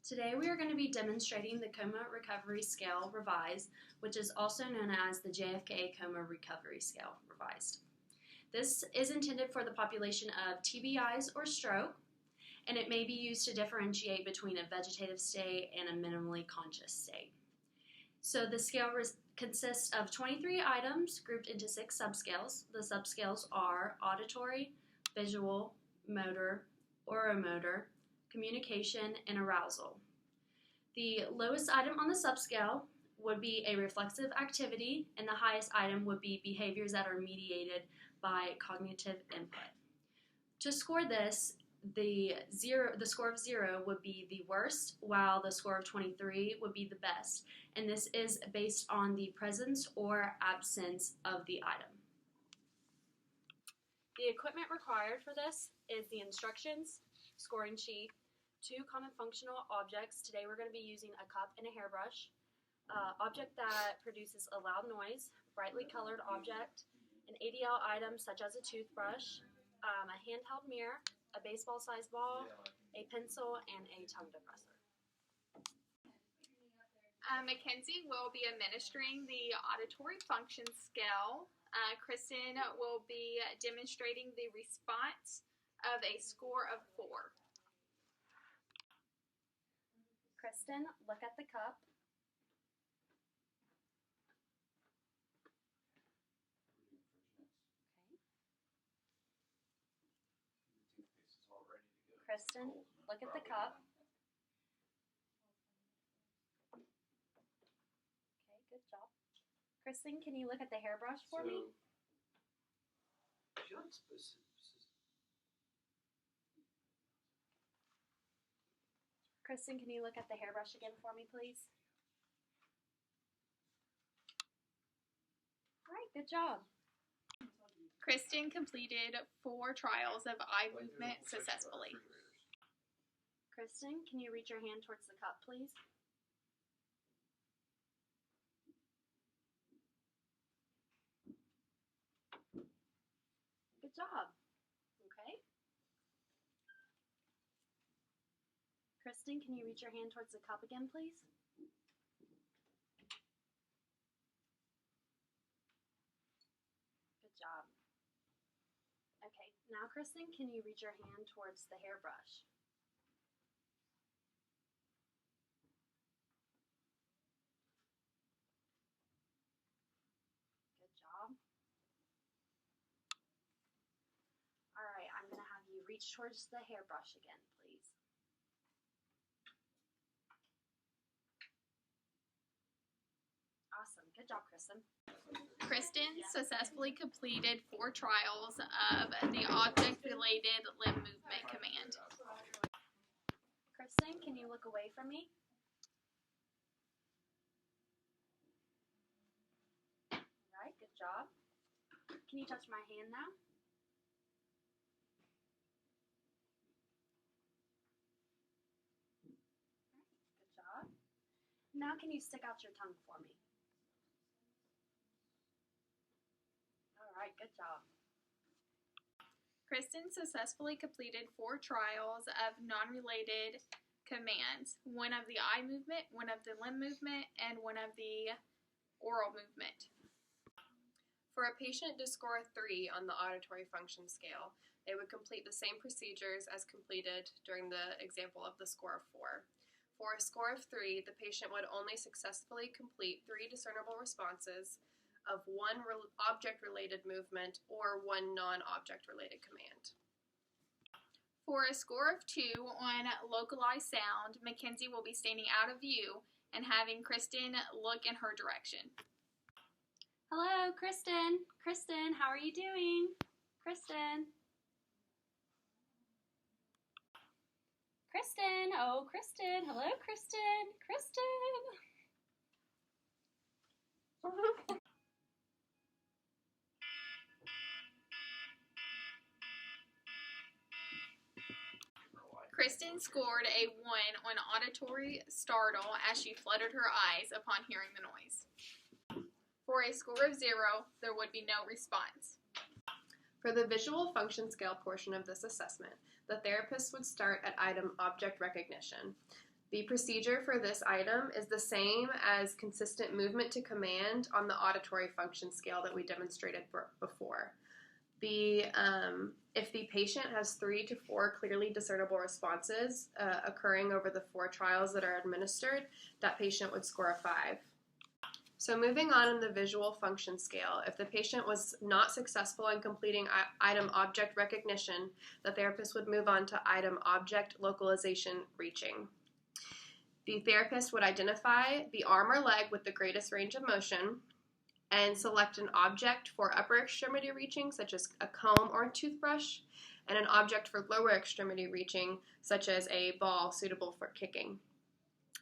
Today we are going to be demonstrating the Coma Recovery Scale Revised, which is also known as the JFK Coma Recovery Scale Revised. This is intended for the population of TBIs or stroke, and it may be used to differentiate between a vegetative state and a minimally conscious state. So the scale consists of 23 items grouped into 6 subscales. The subscales are auditory, visual, motor, oromotor, communication, and arousal. The lowest item on the subscale would be a reflexive activity, and the highest item would be behaviors that are mediated by cognitive input. To score this, the score of 0 would be the worst, while the score of 23 would be the best, and this is based on the presence or absence of the item. The equipment required for this is the instructions, scoring sheet, 2 common functional objects. Today we're going to be using a cup and a hairbrush, object that produces a loud noise, brightly colored object, an ADL item such as a toothbrush, a handheld mirror, a baseball-sized ball, a pencil, and a tongue depressor. Mackenzie will be administering the auditory function scale. Kristen will be demonstrating the response of a score of 4. Kristen, look at the cup. Okay. Kristen, look at the cup. Okay, good job. Kristen, can you look at the hairbrush for me? Kristen, can you look at the hairbrush again for me, please? All right, good job. Kristen completed 4 trials of eye movement successfully. Kristen, can you reach your hand towards the cup, please? Good job. Okay. Kristen, can you reach your hand towards the cup again, please? Good job. Okay, now Kristen, can you reach your hand towards the hairbrush? Good job. All right, I'm going to have you reach towards the hairbrush again, please. Awesome. Good job, Kristen. Kristen successfully completed 4 trials of the object-related limb movement command. Kristen, can you look away from me? All right, good job. Can you touch my hand now? All right, good job. Now can you stick out your tongue for me? All right, good job. Kristen successfully completed 4 trials of non-related commands, 1 of the eye movement, 1 of the limb movement, and 1 of the oral movement. For a patient to score a 3 on the auditory function scale, they would complete the same procedures as completed during the example of the score of 4. For a score of 3, the patient would only successfully complete 3 discernible responses of 1 object-related movement or 1 non-object-related command. For a score of 2 on localized sound, Mackenzie will be standing out of view and having Kristen look in her direction. Hello, Kristen. Kristen, how are you doing? Kristen. Kristen. Oh, Kristen. Hello, Kristen. Kristen. Kristen scored a 1 on auditory startle as she fluttered her eyes upon hearing the noise. For a score of 0, there would be no response. For the visual function scale portion of this assessment, the therapist would start at item object recognition. The procedure for this item is the same as consistent movement to command on the auditory function scale that we demonstrated before. If the patient has 3 to 4 clearly discernible responses occurring over the 4 trials that are administered, that patient would score a 5. So moving on in the visual function scale, if the patient was not successful in completing item object recognition, the therapist would move on to item object localization reaching. The therapist would identify the arm or leg with the greatest range of motion and select an object for upper extremity reaching, such as a comb or a toothbrush, and an object for lower extremity reaching, such as a ball suitable for kicking.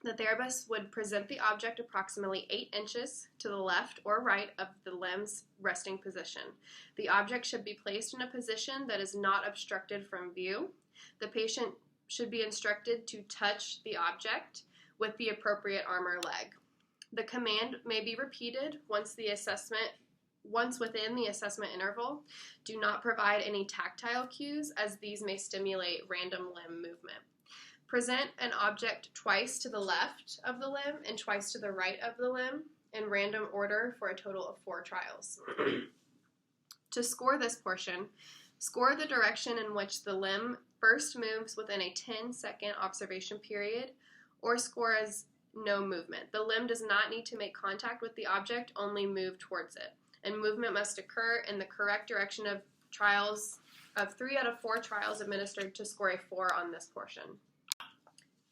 The therapist would present the object approximately 8 inches to the left or right of the limb's resting position. The object should be placed in a position that is not obstructed from view. The patient should be instructed to touch the object with the appropriate arm or leg. The command may be repeated once within the assessment interval. Do not provide any tactile cues, as these may stimulate random limb movement. Present an object twice to the left of the limb and twice to the right of the limb in random order for a total of 4 trials. To score this portion, score the direction in which the limb first moves within a 10-second observation period, or score as no movement. The limb does not need to make contact with the object, only move towards it. And movement must occur in the correct direction of 3 out of 4 trials administered to score a 4 on this portion.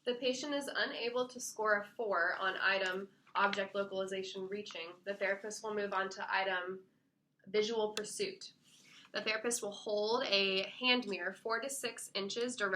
The patient is unable to score a 4 on item object localization reaching. The therapist will move on to item visual pursuit. The therapist will hold a hand mirror 4 to 6 inches directly